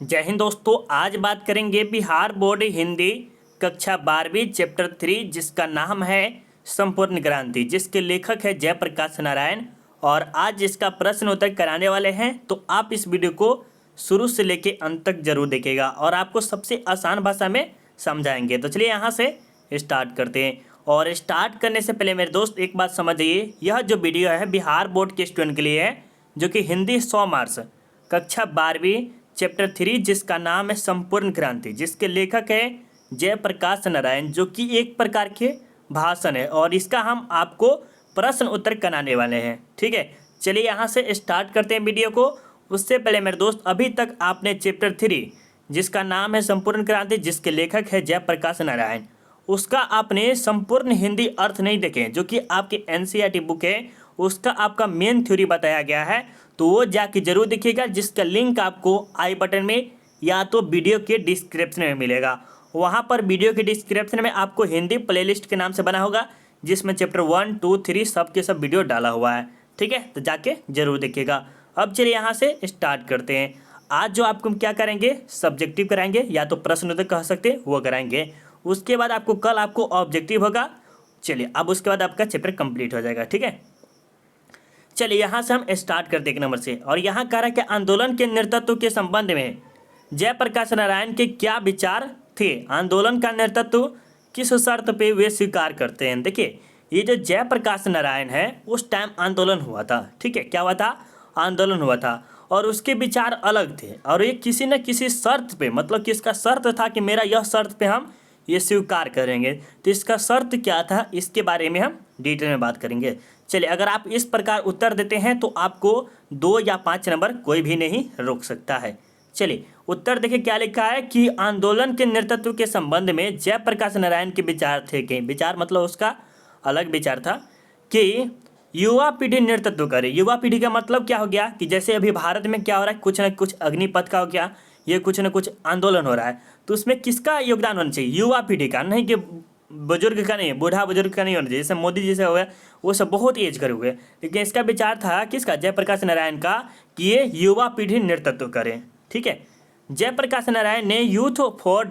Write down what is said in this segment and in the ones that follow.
जय हिंद दोस्तों। आज बात करेंगे बिहार बोर्ड हिंदी कक्षा 12वीं चैप्टर 3 जिसका नाम है संपूर्ण क्रांति, जिसके लेखक है जयप्रकाश नारायण। और आज इसका प्रश्न उत्तर कराने वाले हैं, तो आप इस वीडियो को शुरू से लेके अंत तक जरूर देखिएगा और आपको सबसे आसान भाषा में समझाएंगे। तो चलिए यहाँ से स्टार्ट करते हैं। और स्टार्ट करने से पहले मेरे दोस्त एक बात समझिए, यह जो वीडियो है बिहार बोर्ड के स्टूडेंट के लिए है, जो कि हिंदी 100 मार्क्स कक्षा 12वीं चैप्टर 3 जिसका नाम है संपूर्ण क्रांति, जिसके लेखक है जयप्रकाश नारायण, जो कि एक प्रकार के भाषण है और इसका हम आपको प्रश्न उत्तर कराने वाले हैं। ठीक है, चलिए यहाँ से स्टार्ट करते हैं वीडियो को। उससे पहले मेरे दोस्त, अभी तक आपने चैप्टर 3 जिसका नाम है संपूर्ण क्रांति, जिसके लेखक है जयप्रकाश नारायण, उसका आपने संपूर्ण हिंदी अर्थ नहीं देखे, जो कि आपकी एनसीईआरटी बुक है, उसका आपका मेन थ्योरी बताया गया है, तो वो जाके जरूर देखिएगा, जिसका लिंक आपको आई बटन में या तो वीडियो के डिस्क्रिप्शन में मिलेगा। वहाँ पर वीडियो के डिस्क्रिप्शन में आपको हिंदी प्लेलिस्ट के नाम से बना होगा, जिसमें चैप्टर 1, 2, 3 सब के सब वीडियो डाला हुआ है। ठीक है, तो जाके जरूर देखिएगा। अब चलिए यहाँ से स्टार्ट करते हैं। आज जो आपको क्या करेंगे, सब्जेक्टिव कराएंगे, या तो प्रश्न उत्तर कह सकते हैं, वो कराएंगे। उसके बाद आपको कल आपको ऑब्जेक्टिव होगा। चलिए, अब उसके बाद आपका चैप्टर कंप्लीट हो जाएगा। ठीक है, चलिए यहाँ से हम स्टार्ट करते हैं 1 नंबर से। और यहाँ कह रहा है कि आंदोलन के नेतृत्व के संबंध में जयप्रकाश नारायण के क्या विचार थे। आंदोलन का नेतृत्व किस शर्त पे वे स्वीकार करते हैं। देखिए, ये जो जयप्रकाश नारायण है, उस टाइम आंदोलन हुआ था। ठीक है, क्या हुआ था, आंदोलन हुआ था, और उसके विचार अलग थे, और ये किसी न किसी शर्त पे, मतलब कि इसका शर्त था कि मेरा यह शर्त पे हम ये स्वीकार करेंगे। तो इसका शर्त क्या था, इसके बारे में हम डिटेल में बात करेंगे। चलिए, अगर आप इस प्रकार उत्तर देते हैं तो आपको 2 या 5 नंबर कोई भी नहीं रोक सकता है। चलिए, उत्तर देखिए क्या लिखा है कि आंदोलन के नेतृत्व के संबंध में जयप्रकाश नारायण के विचार थे कि, विचार मतलब उसका अलग विचार था कि युवा पीढ़ी नेतृत्व करे। युवा पीढ़ी का मतलब क्या हो गया कि जैसे अभी भारत में क्या हो रहा है, कुछ न कुछ अग्निपथ का हो गया, ये कुछ न कुछ आंदोलन हो रहा है, तो उसमें किसका योगदान होना चाहिए, युवा पीढ़ी का, नहीं कि बुजुर्ग का नहीं, बूढ़ा बुजुर्ग का नहीं होना चाहिए। जैसे मोदी जी से हो गया, वो सब बहुत एज कर हुए, लेकिन इसका विचार था किसका, जयप्रकाश नारायण का, कि ये युवा पीढ़ी नेतृत्व करें। ठीक है, जयप्रकाश नारायण ने यूथ फॉर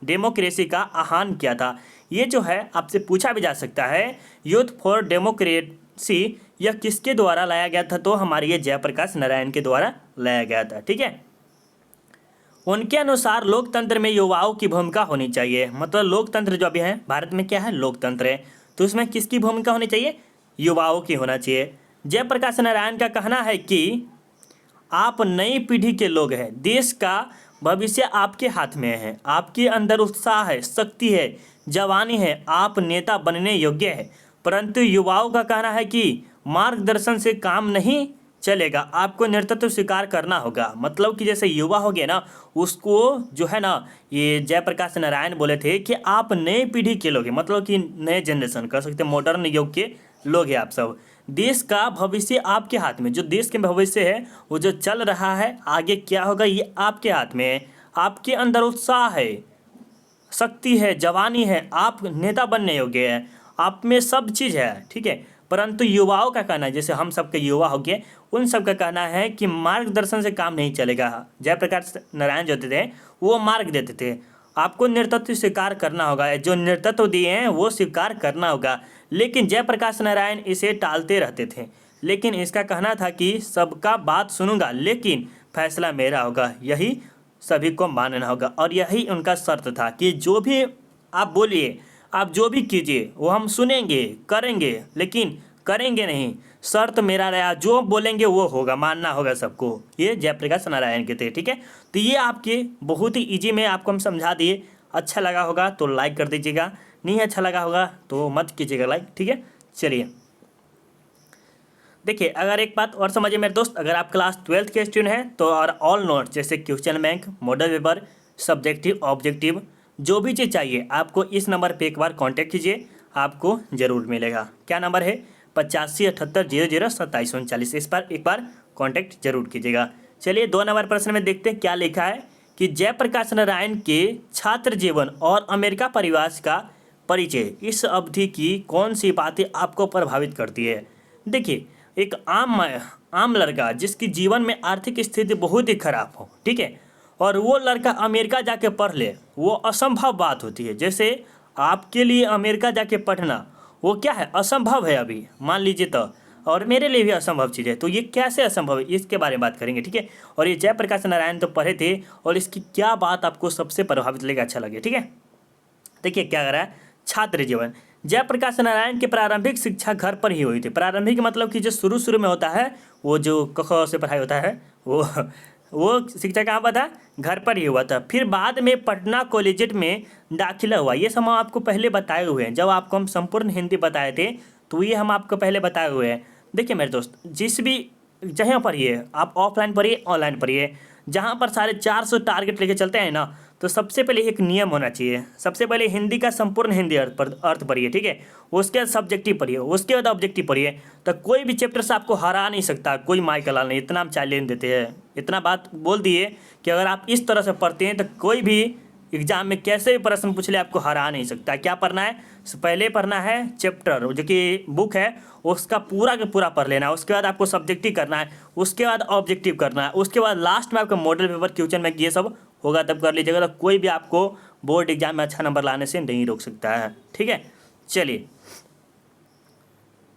डेमोक्रेसी का आह्वान किया था। ये जो है आपसे पूछा भी जा सकता है, यूथ फॉर डेमोक्रेसी यह किसके द्वारा लाया गया था, तो हमारे ये जयप्रकाश नारायण के द्वारा लाया गया था। ठीक है, उनके अनुसार लोकतंत्र में युवाओं की भूमिका होनी चाहिए। मतलब लोकतंत्र जो अभी है भारत में, क्या है, लोकतंत्र है, तो उसमें किसकी भूमिका होनी चाहिए, युवाओं की होना चाहिए। जयप्रकाश नारायण का कहना है कि आप नई पीढ़ी के लोग हैं, देश का भविष्य आपके हाथ में है, आपके अंदर उत्साह है, शक्ति है, जवानी है, आप नेता बनने योग्य है। परंतु युवाओं का कहना है कि मार्गदर्शन से काम नहीं चलेगा, आपको नेतृत्व स्वीकार करना होगा। मतलब कि जैसे युवा हो गया ना, उसको जो है ना, ये जयप्रकाश नारायण बोले थे कि आप नई पीढ़ी के लोग हैं, मतलब कि नए जनरेशन कर सकते, मॉडर्न युग के लोग हैं आप सब। देश का भविष्य आपके हाथ में, जो देश के भविष्य है वो जो चल रहा है, आगे क्या होगा ये आपके हाथ में है। आपके अंदर उत्साह है, शक्ति है, जवानी है, आप नेता बनने योग्य है, आप में सब चीज़ है। ठीक है, परंतु युवाओं का कहना है, जैसे हम सबके युवा हो गए, उन सब का कहना है कि मार्गदर्शन से काम नहीं चलेगा। जयप्रकाश नारायण जो थे वो मार्ग देते थे, आपको नेतृत्व स्वीकार करना होगा, जो नेतृत्व दिए हैं वो स्वीकार करना होगा। लेकिन जयप्रकाश नारायण इसे टालते रहते थे। लेकिन इसका कहना था कि सबका बात सुनूंगा, लेकिन फैसला मेरा होगा, यही सभी को मानना होगा। और यही उनका शर्त था कि जो भी आप बोलिए, आप जो भी कीजिए, वो हम सुनेंगे, करेंगे, लेकिन करेंगे नहीं, शर्त मेरा रहा, जो बोलेंगे वो होगा, मानना होगा सबको। ये जयप्रकाश नारायण के थे। ठीक है, तो ये आपके बहुत ही इजी में आपको हम समझा दिए। अच्छा लगा होगा तो लाइक कर दीजिएगा, नहीं अच्छा लगा होगा तो मत कीजिएगा लाइक। ठीक है, चलिए देखिए, अगर एक बात और समझिए मेरे दोस्त, अगर आप क्लास 12th के स्टूडेंट हैं तो और ऑल नोट्स जैसे question bank, model paper, subjective, objective, जो भी चीज़ चाहिए आपको इस नंबर पे एक बार कांटेक्ट कीजिए, आपको ज़रूर मिलेगा। क्या नंबर है, 8578002739। इस पर एक बार कांटेक्ट जरूर कीजिएगा। चलिए 2 नंबर प्रश्न में देखते हैं क्या लिखा है कि जयप्रकाश नारायण के छात्र जीवन और अमेरिका परिवास का परिचय, इस अवधि की कौन सी बातें आपको प्रभावित करती है। देखिए, एक आम लड़का जिसकी जीवन में आर्थिक स्थिति बहुत ही खराब हो, ठीक है, और वो लड़का अमेरिका जाके पढ़ ले, वो असंभव बात होती है। जैसे आपके लिए अमेरिका जाके पढ़ना वो क्या है, असंभव है अभी मान लीजिए तो, और मेरे लिए भी असंभव चीज़ है। तो ये कैसे असंभव है इसके बारे में बात करेंगे, ठीक है। और ये जयप्रकाश नारायण तो पढ़े थे, और इसकी क्या बात आपको सबसे प्रभावित लगे, अच्छा लगे, ठीक है। देखिए क्या कर रहा है, छात्र जीवन। जयप्रकाश नारायण की प्रारंभिक शिक्षा घर पर ही हुई थी। प्रारंभिक मतलब कि जो शुरू शुरू में होता है, वो जो क ख से पढ़ाई होता है, वो शिक्षा कहाँ पर था, घर पर ही हुआ था। फिर बाद में पटना कॉलेजिएट में दाखिला हुआ। ये सब हम आपको पहले बताए हुए हैं, जब आपको हम संपूर्ण हिंदी बताए थे तो ये हम आपको पहले बताए हुए हैं। देखिए मेरे दोस्त, जिस भी जहाँ पढ़िए आप, ऑफलाइन पढ़िए ऑनलाइन पढ़िए, जहाँ पर 450 टारगेट लेके चलते हैं ना, तो सबसे पहले एक नियम होना चाहिए। सबसे पहले हिंदी का संपूर्ण हिंदी अर्थ पढ़िए, ठीक है। उसके बाद सब्जेक्टिव पढ़िए, उसके बाद ऑब्जेक्टिव पढ़िए। तो कोई भी चैप्टर से आपको हरा नहीं सकता कोई माई का लाल नहीं। इतना हम चैलेंज देते हैं, इतना बात बोल दिए कि अगर आप इस तरह से पढ़ते हैं तो कोई भी एग्जाम में कैसे भी प्रश्न पूछ ले आपको हरा नहीं सकता। क्या पढ़ना है, पहले पढ़ना है चैप्टर जो कि बुक है उसका पूरा का पूरा पढ़ लेना है। उसके बाद आपको सब्जेक्टिव करना है, उसके बाद ऑब्जेक्टिव करना है, उसके बाद लास्ट में आपका मॉडल पेपर, क्वेश्चन बैंक ये सब होगा, तब कर लीजिएगा। तो कोई भी आपको बोर्ड एग्जाम में अच्छा नंबर लाने से नहीं रोक सकता है, ठीक है। चलिए,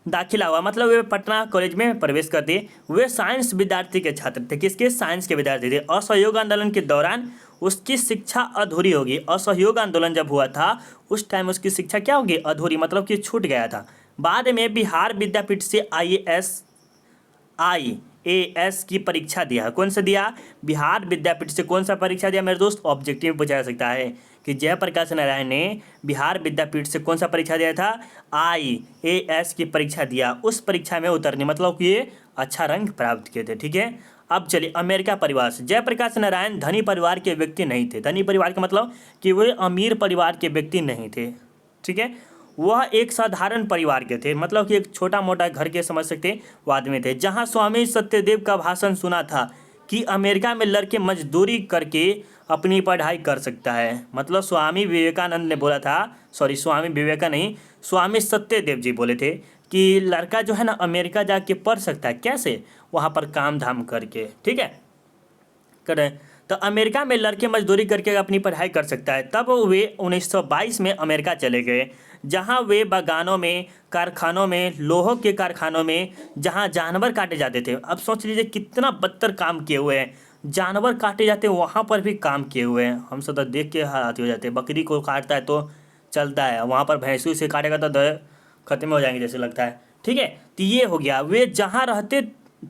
दाखिला हुआ मतलब वे पटना कॉलेज में प्रवेश कर दिए। वे साइंस विद्यार्थी के छात्र थे। किसके, साइंस के विद्यार्थी थे। असहयोग आंदोलन के दौरान उसकी शिक्षा अधूरी होगी। असहयोग आंदोलन जब हुआ था उस टाइम उसकी शिक्षा क्या होगी, अधूरी, मतलब कि छूट गया था। बाद में बिहार विद्यापीठ से IAS की परीक्षा दिया। कौन सा दिया, बिहार विद्यापीठ से कौन सा परीक्षा दिया मेरे दोस्त, ऑब्जेक्टिव में पूछा जा सकता है कि जयप्रकाश नारायण ने बिहार विद्यापीठ से कौन सा परीक्षा दिया था, IAS की परीक्षा दिया। उस परीक्षा में उतरने मतलब कि ये अच्छा रंग प्राप्त किए थे, ठीक है। अब चलिए अमेरिका परिवार से। जयप्रकाश नारायण धनी परिवार के व्यक्ति नहीं थे। धनी परिवार का मतलब कि वे अमीर परिवार के व्यक्ति नहीं थे, ठीक है। वह एक साधारण परिवार के थे, मतलब कि एक छोटा मोटा घर के समझ सकते वो आदमी थे। जहाँ स्वामी सत्यदेव का भाषण सुना था कि अमेरिका में लड़के मजदूरी करके अपनी पढ़ाई कर सकता है। मतलब स्वामी विवेकानंद ने बोला था, सॉरी स्वामी विवेका नहीं, स्वामी सत्यदेव जी बोले थे कि लड़का जो है ना अमेरिका जाके पढ़ सकता है। कैसे, वहाँ पर काम धाम करके, ठीक है, करें। तो अमेरिका में लड़के मजदूरी करके अपनी पढ़ाई कर सकता है। तब वे 1922 में अमेरिका चले गए, जहाँ वे बागानों में, कारखानों में, लोहों के कारखानों में, जहाँ जानवर काटे जाते थे। अब सोच लीजिए कितना बदतर काम किए हुए हैं, जानवर काटे जाते हैं वहाँ पर भी काम किए हुए हैं। हम सब तो देख के हाथ हो जाते हैं। बकरी को काटता है तो चलता है, वहाँ पर भैंसों से काटेगा तो खत्म हो जाएंगे जैसे लगता है, ठीक है। तो ये हो गया। वे जहाँ रहते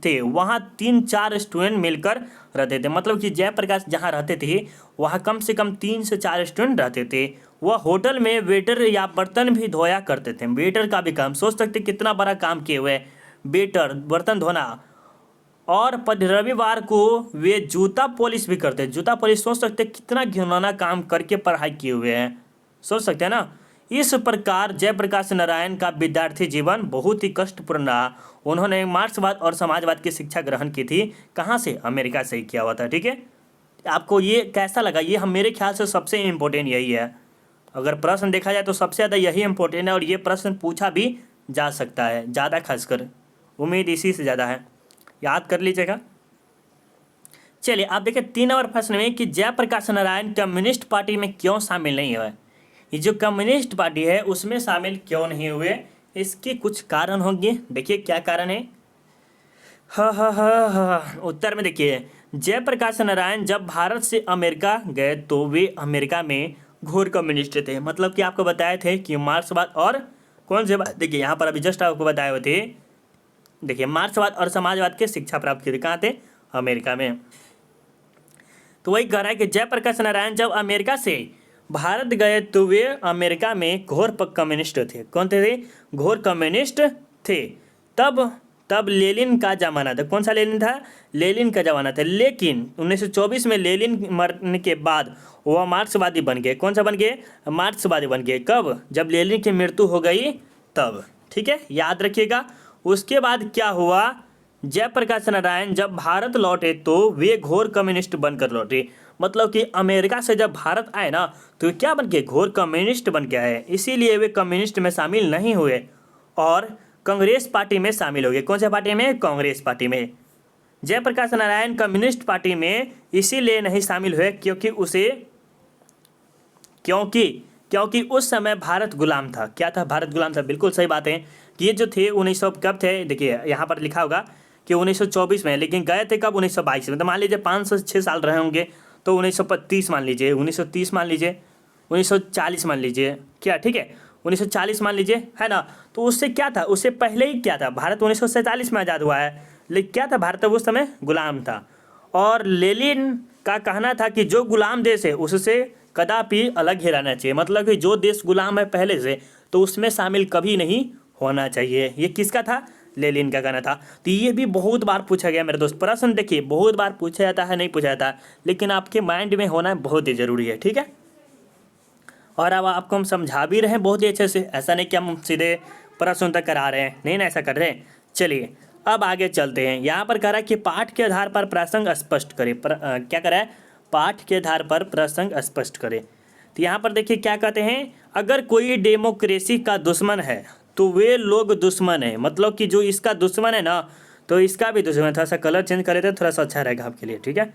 थे वहाँ 3-4 स्टूडेंट मिलकर रहते थे। मतलब कि जयप्रकाश जहाँ रहते थे वहाँ कम से कम 3 से 4 स्टूडेंट रहते थे। वह होटल में वेटर या बर्तन भी धोया करते थे। वेटर का भी काम, सोच सकते कितना बड़ा काम किए हुए, वेटर, बर्तन धोना। और रविवार को वे जूता पॉलिश भी करते। जूता पॉलिश सोच सकते कितना घिनौना काम करके पढ़ाई किए हुए हैं, सोच सकते हैं ना। इस प्रकार जयप्रकाश नारायण का विद्यार्थी जीवन बहुत ही कष्टपूर्ण रहा। उन्होंने मार्क्सवाद और समाजवाद की शिक्षा ग्रहण की थी। कहाँ से, अमेरिका से ही किया हुआ था, ठीक है। आपको ये कैसा लगा, ये हम मेरे ख्याल से सबसे इम्पोर्टेंट यही है। अगर प्रश्न देखा जाए तो सबसे ज़्यादा यही इम्पोर्टेंट है, और ये प्रश्न पूछा भी जा सकता है ज़्यादा, खासकर उम्मीद इसी से ज़्यादा है, याद कर लीजिएगा। चलिए आप देखिए 3 नंबर प्रश्न में कि जयप्रकाश नारायण कम्युनिस्ट पार्टी में क्यों शामिल नहीं हुए। ये जो कम्युनिस्ट पार्टी है उसमें शामिल क्यों नहीं हुए, इसके कुछ कारण होंगे। देखिए क्या कारण है, उत्तर में देखिए, जयप्रकाश नारायण जब भारत से अमेरिका गए तो वे अमेरिका में घोर कम्युनिस्ट थे। मतलब कि आपको बताए थे कि मार्क्सवाद और कौन से, देखिए यहाँ पर अभी जस्ट आपको बताए हुए थे, देखिए मार्क्सवाद और समाजवाद की शिक्षा प्राप्त की थी। कहाँ थे, अमेरिका में। तो वही कह रहा है कि जयप्रकाश नारायण जब अमेरिका से भारत गए तो वे अमेरिका में घोर कम्युनिस्ट थे। कौन थे, घोर कम्युनिस्ट थे। तब लेनिन का ज़माना था। कौन सा लेनिन था, लेनिन का ज़माना था। लेकिन 1924 में लेनिन मरने के बाद वह मार्क्सवादी बन गए। कौन सा बन गए, मार्क्सवादी बन गए। कब, जब लेनिन की मृत्यु हो गई तब, ठीक है, याद रखिएगा। उसके बाद क्या हुआ, जयप्रकाश नारायण जब भारत लौटे तो वे घोर कम्युनिस्ट बनकर लौटे। मतलब कि अमेरिका से जब भारत आए ना तो क्या बन के, घोर कम्युनिस्ट बन के आए। इसीलिए वे कम्युनिस्ट में शामिल नहीं हुए और कांग्रेस पार्टी में शामिल हो गए। कौन सा पार्टी में, कांग्रेस पार्टी में। जयप्रकाश नारायण कम्युनिस्ट पार्टी में इसीलिए नहीं शामिल हुए क्योंकि उस समय भारत गुलाम था। क्या था? भारत गुलाम था। बिल्कुल सही बात है कि ये जो थे 1900 कब थे, देखिए यहाँ पर लिखा होगा कि 1924 में, लेकिन गए थे कब? 1922 में। तो मान लीजिए 5 से 6 साल रहे होंगे, तो 1930 मान लीजिए, 1930 मान लीजिए, 1940 मान लीजिए, क्या ठीक है, 1940 मान लीजिए, है ना। तो उससे क्या था? उससे पहले ही क्या था? भारत 1947 में आज़ाद हुआ है, लेकिन क्या था? भारत उस समय गुलाम था। और लेनिन का कहना था कि जो गुलाम देश है उससे कदापि अलग ही रहना चाहिए, मतलब कि जो देश गुलाम है पहले से, तो उसमें शामिल कभी नहीं होना चाहिए। ये किसका था? लेनिन का कहना था। तो ये भी बहुत बार पूछा गया मेरे दोस्त, प्रश्न देखिए बहुत बार पूछा जाता है, नहीं पूछा जाता, लेकिन आपके माइंड में होना बहुत ही ज़रूरी है, ठीक है। और अब आपको हम समझा भी रहे हैं बहुत ही अच्छे से, ऐसा नहीं कि हम सीधे प्रश्न तक करा रहे हैं, नहीं ना ऐसा कर रहे हैं। चलिए अब आगे चलते हैं। यहाँ पर कह रहा है कि पाठ के आधार पर प्रसंग स्पष्ट करें। क्या कह रहा है? पाठ के आधार पर प्रसंग स्पष्ट करें। तो यहाँ पर देखिए क्या कहते हैं, अगर कोई डेमोक्रेसी का दुश्मन है तो वे लोग दुश्मन है, मतलब कि जो इसका दुश्मन है ना, तो इसका भी दुश्मन। थोड़ा सा कलर चेंज करे तो थोड़ा सा अच्छा रहेगा आपके लिए, ठीक है।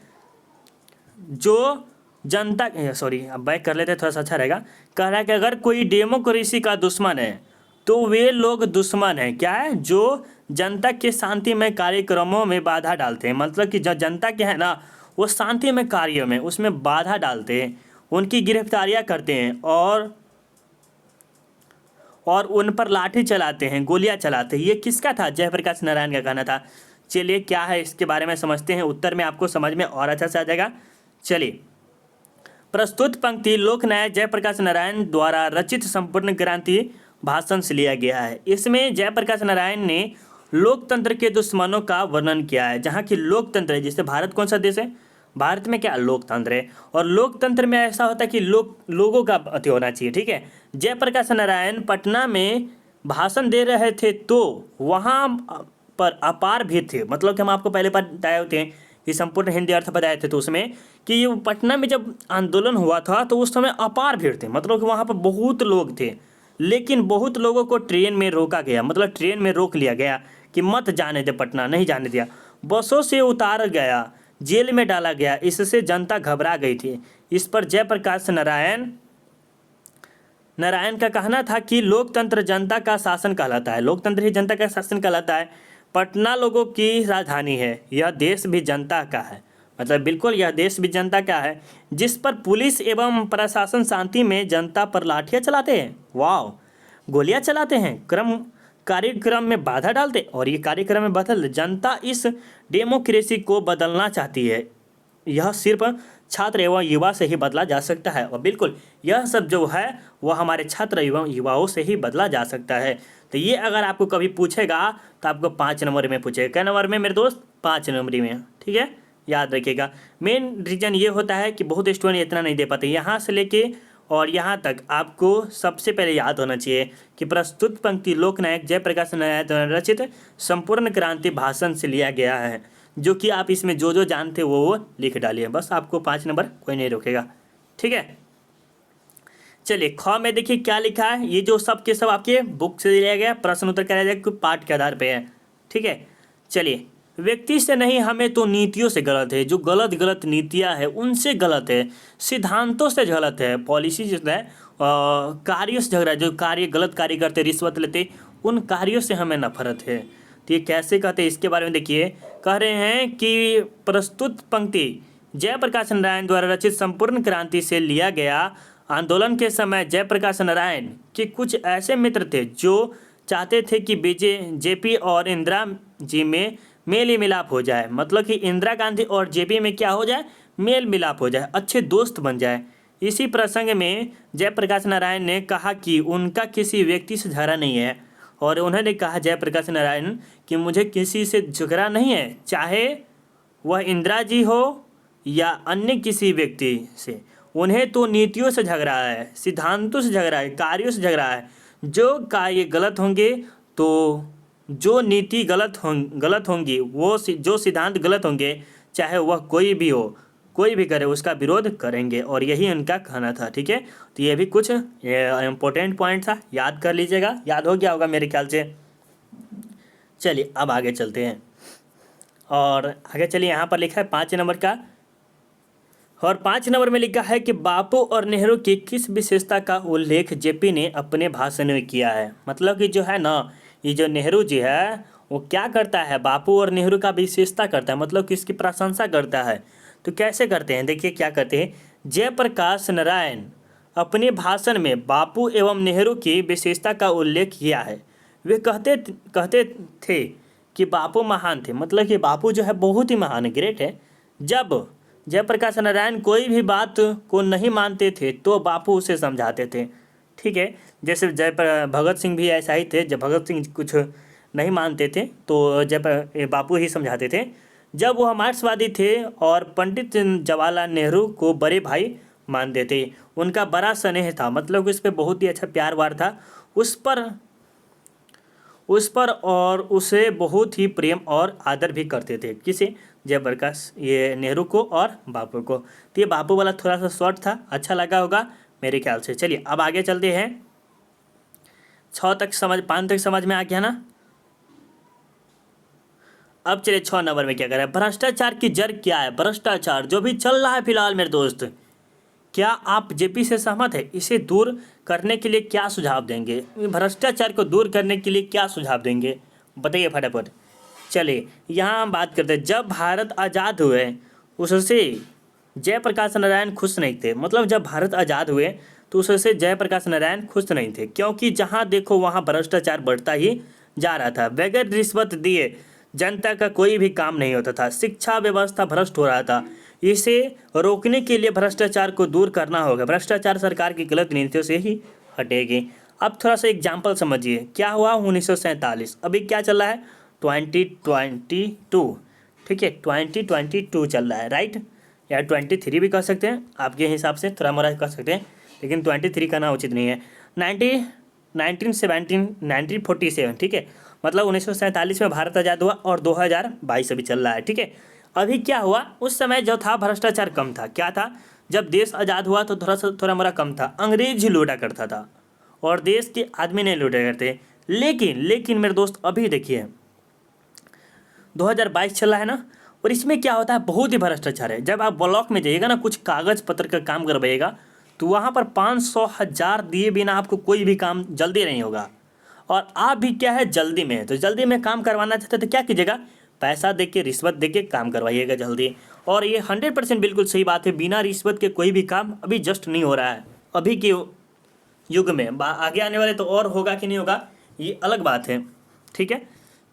जो जनता, सॉरी अब बैक कर लेते हैं, थोड़ा सा अच्छा रहेगा। कह रहा है कि अगर कोई डेमोक्रेसी का दुश्मन है तो वे लोग दुश्मन है, क्या है? जो जनता के शांतिमय कार्यक्रमों में बाधा डालते हैं, मतलब कि जो जनता के है ना, वो शांतिमय कार्यों में उसमें बाधा डालते हैं, उनकी गिरफ्तारियां करते हैं और उन पर लाठी चलाते हैं, गोलियां चलाते हैं। ये किसका था? जयप्रकाश नारायण का कहना था। चलिए क्या है इसके बारे में समझते हैं, उत्तर में आपको समझ में और अच्छा से आ जाएगा। चलिए, प्रस्तुत पंक्ति लोकनायक जयप्रकाश नारायण द्वारा रचित संपूर्ण क्रांति भाषण से लिया गया है। इसमें जयप्रकाश नारायण ने लोकतंत्र के दुश्मनों का वर्णन किया है। जहाँ की लोकतंत्र है, जैसे भारत कौन सा देश है? भारत में क्या लोकतंत्र है, और लोकतंत्र में ऐसा होता है कि लोगों का अति होना चाहिए, ठीक है। जयप्रकाश नारायण पटना में भाषण दे रहे थे तो वहाँ पर अपार भीड़ थे, मतलब कि हम आपको पहले बताए होते हैं कि संपूर्ण हिंदी अर्थ बताए थे, तो उसमें कि ये पटना में जब आंदोलन हुआ था तो उस समय अपार भीड़ थे, मतलब कि वहाँ पर बहुत लोग थे, लेकिन बहुत लोगों को ट्रेन में रोका गया, मतलब ट्रेन में रोक लिया गया कि मत जाने दे, पटना नहीं जाने दिया, बसों से उतार गया, जेल में डाला गया। इससे जनता घबरा गई थी। इस पर जयप्रकाश नारायण का कहना था कि लोकतंत्र जनता का शासन कहलाता है, लोकतंत्र ही जनता का शासन कहलाता है। पटना लोगों की राजधानी है, यह देश भी जनता का है, मतलब बिल्कुल यह देश भी जनता का है, जिस पर पुलिस एवं प्रशासन शांति में जनता पर लाठियां चलाते हैं, वाह, गोलियां चलाते हैं, कार्यक्रम में बाधा डालते, और ये कार्यक्रम में बदल जनता इस डेमोक्रेसी को बदलना चाहती है। यह सिर्फ छात्र एवं युवा से ही बदला जा सकता है, और बिल्कुल यह सब जो है वह हमारे छात्र एवं युवाओं से ही बदला जा सकता है। तो ये अगर आपको कभी पूछेगा तो आपको 5 नंबर में पूछेगा। क्या नंबर में मेरे दोस्त? 5 नंबर में, ठीक है, याद रखिएगा। मेन रीजन ये होता है कि बहुत स्टूडेंट इतना नहीं दे पाते। यहाँ से लेके और यहाँ तक आपको सबसे पहले याद होना चाहिए कि प्रस्तुत पंक्ति लोकनायक जयप्रकाश नारायण द्वारा रचित संपूर्ण क्रांति भाषण से लिया गया है, जो कि आप इसमें जो जो जानते वो लिख डालिए, बस आपको 5 नंबर कोई नहीं रोकेगा, ठीक है। चलिए ख में देखिए क्या लिखा है, ये जो सब के सब आपके बुक से लिया गया, प्रश्न उत्तर कराया जाएगा पाठ के आधार पे है, ठीक है। चलिए, व्यक्ति से नहीं हमें तो नीतियों से गलत है, जो गलत नीतियां है उनसे गलत है, सिद्धांतों से गलत है, पॉलिसी जो है कार्यों से झगड़ा, जो कार्य गलत कार्य करते, रिश्वत लेते, उन कार्यों से हमें नफरत है। तो ये कैसे कहते हैं इसके बारे में देखिए, कह रहे हैं कि प्रस्तुत पंक्ति जयप्रकाश नारायण द्वारा रचित संपूर्ण क्रांति से लिया गया। आंदोलन के समय जयप्रकाश नारायण के कुछ ऐसे मित्र थे जो चाहते थे कि जेपी और इंदिरा जी में मेल मिलाप हो जाए, मतलब कि इंदिरा गांधी और जेपी में क्या हो जाए? मेल मिलाप हो जाए, अच्छे दोस्त बन जाए। इसी प्रसंग में जयप्रकाश नारायण ने कहा कि उनका किसी व्यक्ति से झगड़ा नहीं है, और उन्होंने कहा जयप्रकाश नारायण कि मुझे किसी से झगड़ा नहीं है, चाहे वह इंदिरा जी हो या अन्य किसी व्यक्ति से। उन्हें तो नीतियों से झगड़ा है, सिद्धांतों से झगड़ा है, कार्यों से झगड़ा है। जो कार्य गलत होंगे तो जो नीति गलत होंगी, वो जो सिद्धांत गलत होंगे, चाहे वह कोई भी हो, कोई भी करे, उसका विरोध करेंगे, और यही उनका कहना था, ठीक है। तो ये भी कुछ इम्पोर्टेंट पॉइंट था, याद कर लीजिएगा, याद हो गया होगा मेरे ख्याल से। चलिए अब आगे चलते हैं। और आगे चलिए, यहाँ पर लिखा है 5 नंबर का, और 5 नंबर में लिखा है कि बापू और नेहरू की किस विशेषता का उल्लेख जेपी ने अपने भाषण में किया है। मतलब कि जो है ना, ये जो नेहरू जी है वो क्या करता है, बापू और नेहरू का विशेषता करता है, मतलब कि इसकी प्रशंसा करता है। तो कैसे करते हैं, देखिए क्या करते हैं। जयप्रकाश नारायण अपने भाषण में बापू एवं नेहरू की विशेषता का उल्लेख किया है। वे कहते थे कि बापू महान थे, मतलब कि बापू जो है बहुत ही महान है, ग्रेट है। जब जयप्रकाश नारायण कोई भी बात को नहीं मानते थे तो बापू उसे समझाते थे। ठीक है, जैसे भगत सिंह भी ऐसा ही थे। जब भगत सिंह कुछ नहीं मानते थे तो बापू ही समझाते थे। जब वह मार्क्सवादी थे और पंडित जवाहरलाल नेहरू को बड़े भाई मानते थे। उनका बड़ा स्नेह था, मतलब कि उस पर बहुत ही अच्छा प्यार वार था उस पर और उसे बहुत ही प्रेम और आदर भी करते थे। किसे, जयप्रकाश, ये नेहरू को और बापू को। तो ये बापू वाला थोड़ा सा शॉर्ट था, अच्छा लगा होगा मेरे ख्याल से। चलिए अब आगे चलते हैं। 5 तक समझ में आ गया ना। अब चलिए 6 नंबर में क्या करें। भ्रष्टाचार की जड़ क्या है। भ्रष्टाचार जो भी चल रहा है फिलहाल मेरे दोस्त, क्या आप जेपी से सहमत है। इसे दूर करने के लिए क्या सुझाव देंगे, भ्रष्टाचार को दूर करने के लिए क्या सुझाव देंगे, बताइए फटाफट। चलिए यहाँ हम बात करते हैं। जब भारत आज़ाद हुए उससे जयप्रकाश नारायण खुश नहीं थे। मतलब जब भारत आज़ाद हुए तो उससे जयप्रकाश नारायण खुश नहीं थे, क्योंकि जहाँ देखो वहाँ भ्रष्टाचार बढ़ता ही जा रहा था। बगैर रिश्वत दिए जनता का कोई भी काम नहीं होता था। शिक्षा व्यवस्था भ्रष्ट हो रहा था। इसे रोकने के लिए भ्रष्टाचार को दूर करना होगा। भ्रष्टाचार सरकार की गलत नीतियों से ही हटेगी। अब थोड़ा सा एग्जाम्पल समझिए। क्या हुआ 1947, अभी क्या चल रहा है 2022, ठीक है 2022 चल रहा है, राइट, या 23 भी कह सकते हैं, आपके हिसाब से थोड़ा मोड़ा कह सकते हैं, लेकिन 23 कहना उचित नहीं है। 1947, ठीक है, मतलब 1947 में भारत आज़ाद हुआ और 2022 अभी चल रहा है। ठीक है, अभी क्या हुआ, उस समय जो था भ्रष्टाचार कम था। क्या था, जब देश आज़ाद हुआ तो थोड़ा मोड़ा कम था। अंग्रेज ही लूटा करता था और देश के आदमी नहीं लूटा करते। लेकिन मेरे दोस्त अभी देखिए 2022 चल रहा है ना, और इसमें क्या होता है, बहुत ही भ्रष्टाचार है। जब आप ब्लॉक में जाइएगा ना, कुछ कागज़ पत्र का काम करवाइएगा तो वहाँ पर 500,000 दिए बिना आपको कोई भी काम जल्दी नहीं होगा। और आप भी क्या है, जल्दी में है, तो जल्दी में काम करवाना चाहते तो क्या कीजिएगा, पैसा दे के, रिश्वत दे के काम करवाइएगा जल्दी। और ये 100% बिल्कुल सही बात है, बिना रिश्वत के कोई भी काम अभी जस्ट नहीं हो रहा है अभी के युग में। आगे आने वाले तो और होगा कि नहीं होगा, ये अलग बात है। ठीक है,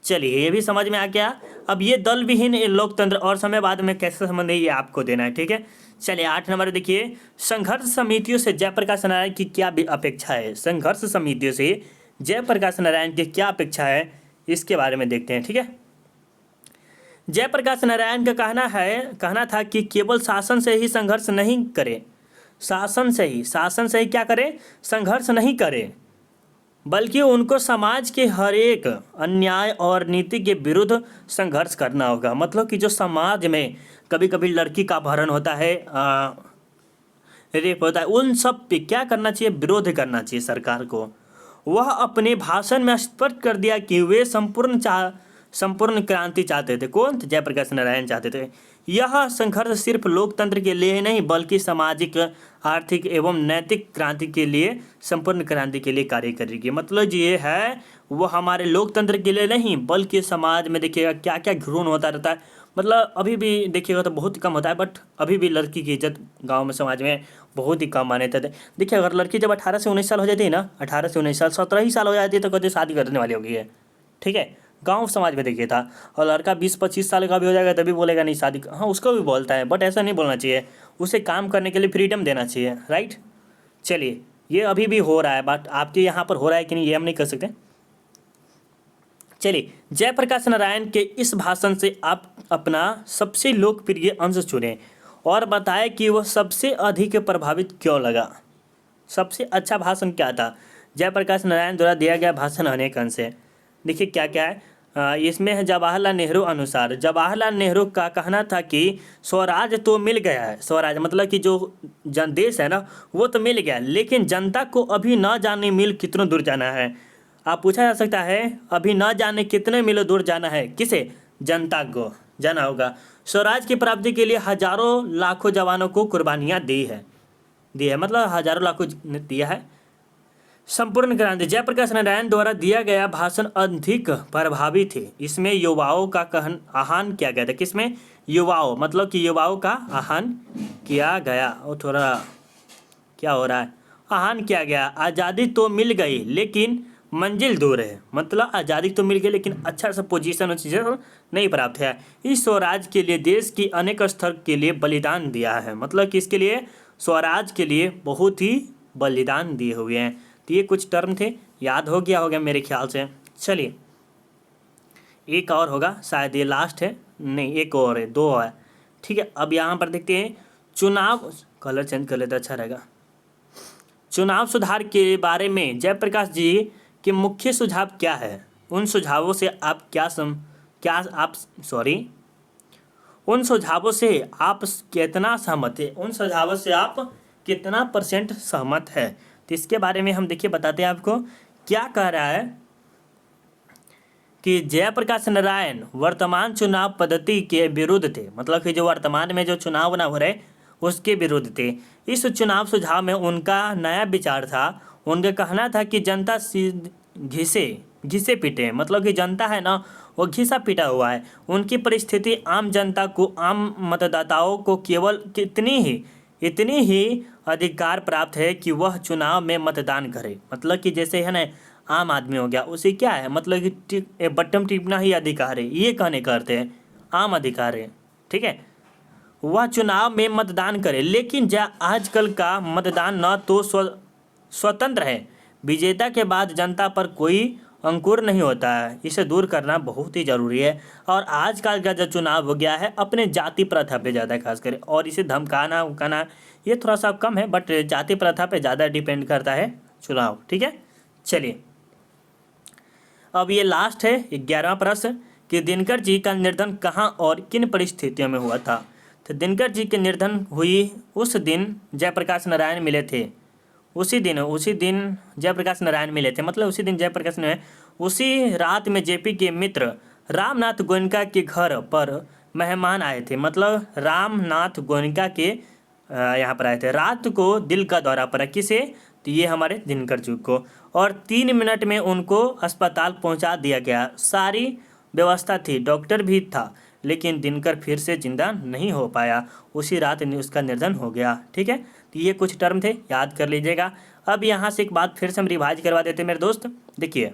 चलिए ये भी समझ में आ गया। अब ये दल विहीन लोकतंत्र और समयवाद में कैसे संबंध है, ये आपको देना है। ठीक है, चलिए 8 नंबर देखिए। संघर्ष समितियों से जयप्रकाश नारायण की क्या अपेक्षा है। संघर्ष समितियों से जयप्रकाश नारायण की क्या अपेक्षा है, इसके बारे में देखते हैं। ठीक है, जयप्रकाश नारायण का कहना था कि केवल शासन से ही संघर्ष नहीं करे, शासन से ही क्या करे, संघर्ष नहीं करे, बल्कि उनको समाज के हर एक अन्याय और नीति के विरुद्ध संघर्ष करना होगा। मतलब कि जो समाज में कभी कभी लड़की का अपहरण होता है, रेप होता है, उन सब पे क्या करना चाहिए, विरोध करना चाहिए सरकार को। वह अपने भाषण में स्पष्ट कर दिया कि वे संपूर्ण क्रांति चाहते थे। कौन, जयप्रकाश नारायण चाहते थे। यह संघर्ष सिर्फ लोकतंत्र के लिए नहीं बल्कि सामाजिक, आर्थिक एवं नैतिक क्रांति के लिए, संपूर्ण क्रांति के लिए कार्य करेगी। मतलब ये है वो हमारे लोकतंत्र के लिए नहीं बल्कि समाज में देखिएगा क्या क्या घृण होता रहता है। मतलब अभी भी देखिएगा तो बहुत कम होता है, बट अभी भी लड़की की इज्जत गांव में, समाज में बहुत ही कम माने थे। देखिए अगर लड़की जब 18 से 19 साल हो जाती है ना, 18 से 19 साल, 17 ही साल हो जाती है तो कहते शादी करने वाली हो गई है। ठीक है, गांव समाज में देखिए था। और लड़का 20-25 साल का भी हो जाएगा तभी बोलेगा नहीं शादी, हाँ उसको भी बोलता है, बट ऐसा नहीं बोलना चाहिए। उसे काम करने के लिए फ्रीडम देना चाहिए, राइट। चलिए ये अभी भी हो रहा है, बट आपके यहाँ पर हो रहा है कि नहीं ये हम नहीं कर सकते। चलिए जयप्रकाश नारायण के इस भाषण से आप अपना सबसे लोकप्रिय अंश चुनें और बताएं कि वह सबसे अधिक प्रभावित क्यों लगा। सबसे अच्छा भाषण क्या था, जयप्रकाश नारायण द्वारा दिया गया भाषण अनेक अंश है। देखिए क्या क्या है, इसमें है जवाहरलाल नेहरू अनुसार। जवाहरलाल नेहरू का कहना था कि स्वराज तो मिल गया है, स्वराज मतलब कि जो देश है ना वो तो मिल गया, लेकिन जनता को अभी न जाने मिल कितने दूर जाना है। आप पूछा जा सकता है अभी न जाने कितने मील दूर जाना है, किसे, जनता को। जाना होगा। स्वराज की प्राप्ति के लिए हजारों लाखों जवानों को कुर्बानियाँ दी है मतलब हजारों लाखों ने दिया है। संपूर्ण क्रांति जयप्रकाश नारायण द्वारा दिया गया भाषण अधिक प्रभावी थे। इसमें युवाओं का आह्वान किया गया था। किसमें? युवाओं, मतलब कि युवाओं का आह्वान किया गया। वो थोड़ा क्या हो रहा है, आह्वान किया गया। आज़ादी तो मिल गई लेकिन मंजिल दूर है, मतलब आज़ादी तो मिल गई लेकिन अच्छा सा पोजीशन और चीज़ें नहीं प्राप्त है। इस स्वराज के लिए देश की अनेक स्तर के लिए बलिदान दिया है, मतलब कि इसके लिए स्वराज के लिए बहुत ही बलिदान दिए हुए हैं। तो ये कुछ टर्म थे, याद हो गया होगा मेरे ख्याल से। चलिए एक और होगा, शायद ये लास्ट है, नहीं एक और है, दो है, ठीक है। अब यहाँ पर देखते हैं चुनाव, कलर चेंज कर लेते अच्छा रहेगा। चुनाव सुधार के बारे में जयप्रकाश जी के मुख्य सुझाव क्या है? उन सुझावों से आप उन सुझावों से आप कितना सहमत है? उन सुझावों से आप कितना % सहमत है? तो इसके बारे में हम देखिए बताते हैं आपको। क्या कह रहा है कि जयप्रकाश नारायण वर्तमान चुनाव पद्धति के विरुद्ध थे, मतलब कि जो वर्तमान में जो चुनाव ना हो रहे उसके विरुद्ध थे। इस चुनाव सुझाव में उनका नया विचार था। उनका कहना था कि जनता घिसे पीटे, मतलब कि जनता है ना वो घिसा पीटा हुआ है। उनकी परिस्थिति आम जनता को, आम मतदाताओं को केवल इतनी ही अधिकार प्राप्त है कि वह चुनाव में मतदान करे। मतलब कि जैसे है ना आम आदमी हो गया, उसे क्या है, मतलब कि बटन टिपना ही अधिकार है, ये कहने करते हैं आम अधिकार है, ठीक है। वह चुनाव में मतदान करे, लेकिन आजकल का मतदान न तो स्वतंत्र है, विजेता के बाद जनता पर कोई अंकुर नहीं होता है। इसे दूर करना बहुत ही ज़रूरी है। और आजकल का जो चुनाव हो गया है अपने जाति प्रथा पे ज़्यादा खास कर, और इसे धमकाना उमकाना ये थोड़ा सा कम है, बट जाति प्रथा पे ज़्यादा डिपेंड करता है चुनाव, ठीक है। चलिए अब ये लास्ट है 11वां प्रश्न कि दिनकर जी का निर्धन कहाँ और किन परिस्थितियों में हुआ था? तो दिनकर जी के निर्धन हुई उस दिन जयप्रकाश नारायण मिले थे। उसी दिन जयप्रकाश नारायण मिले थे, मतलब उसी दिन जयप्रकाश ने उसी रात में जेपी के मित्र रामनाथ गोयनका के घर पर मेहमान आए थे। मतलब रामनाथ गोयनका के यहाँ पर आए थे। रात को दिल का दौरा पड़ा, किसे? तो ये हमारे दिनकर जी को, और 3 मिनट में उनको अस्पताल पहुँचा दिया गया। सारी व्यवस्था थी, डॉक्टर भी था, लेकिन दिनकर फिर से जिंदा नहीं हो पाया। उसी रात उसका निर्धन हो गया, ठीक है। तो ये कुछ टर्म थे, याद कर लीजिएगा। अब यहाँ से एक बात फिर से हम रिवाइज करवा देते हैं मेरे दोस्त। देखिए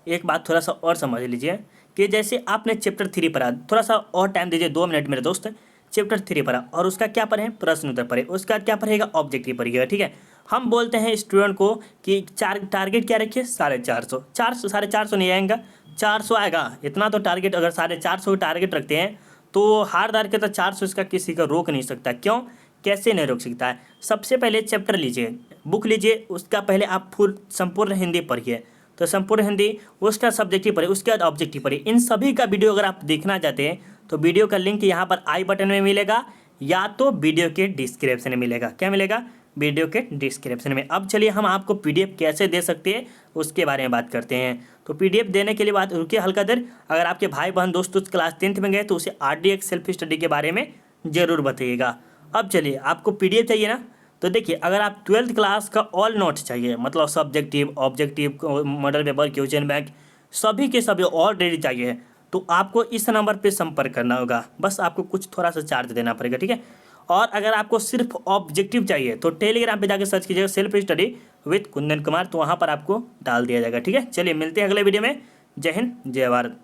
एक बात थोड़ा सा और समझ लीजिए कि जैसे आपने चैप्टर 3 पढ़ा, थोड़ा सा और टाइम दीजिए 2 मिनट मेरे दोस्त। चैप्टर 3 पढ़ा और उसका क्या पढ़े? प्रश्न उत्तर पढ़े। उसका क्या पढ़ेगा? ऑब्जेक्टिव पढ़िएगा, ठीक है। हम बोलते हैं स्टूडेंट को कि टारगेट क्या रखिए? 450 450 नहीं आएगा, 400 आएगा। इतना तो टारगेट, अगर 450 टारगेट रखते हैं तो हार के तो 400 इसका किसी का रोक नहीं सकता। क्यों? कैसे नहीं रोक सकता है? सबसे पहले चैप्टर लीजिए, बुक लीजिए, उसका पहले आप फुल संपूर्ण हिंदी पढ़िए। तो संपूर्ण हिंदी, उसका सब्जेक्टिव पढ़िए, उसके बाद ऑब्जेक्टिव पढ़िए। इन सभी का वीडियो अगर आप देखना चाहते हैं तो वीडियो का लिंक यहाँ पर आई बटन में मिलेगा, या तो वीडियो के डिस्क्रिप्शन में मिलेगा। क्या मिलेगा? वीडियो के डिस्क्रिप्शन में। अब चलिए हम आपको PDF कैसे दे सकते हैं उसके बारे में बात करते हैं। तो PDF देने के लिए बात रुकिए हल्का देर। अगर आपके भाई बहन दोस्त क्लास 10th में गए तो उसे RDX सेल्फ स्टडी के बारे में ज़रूर बताइएगा। अब चलिए आपको PDF चाहिए ना, तो देखिए अगर आप 12th क्लास का ऑल नोट्स चाहिए, मतलब subjective, objective, model paper, question bank, सभी के सभी ऑलरेडी चाहिए, तो आपको इस नंबर पे संपर्क करना होगा। बस आपको कुछ थोड़ा सा चार्ज देना पड़ेगा, ठीक है। और अगर आपको सिर्फ ऑब्जेक्टिव चाहिए तो टेलीग्राम पे जाकर सर्च कीजिएगा self study with Kundan Kumar, तो वहाँ पर आपको डाल दिया जाएगा, ठीक है। चलिए मिलते हैं अगले वीडियो में। जय हिंद, जय भारत।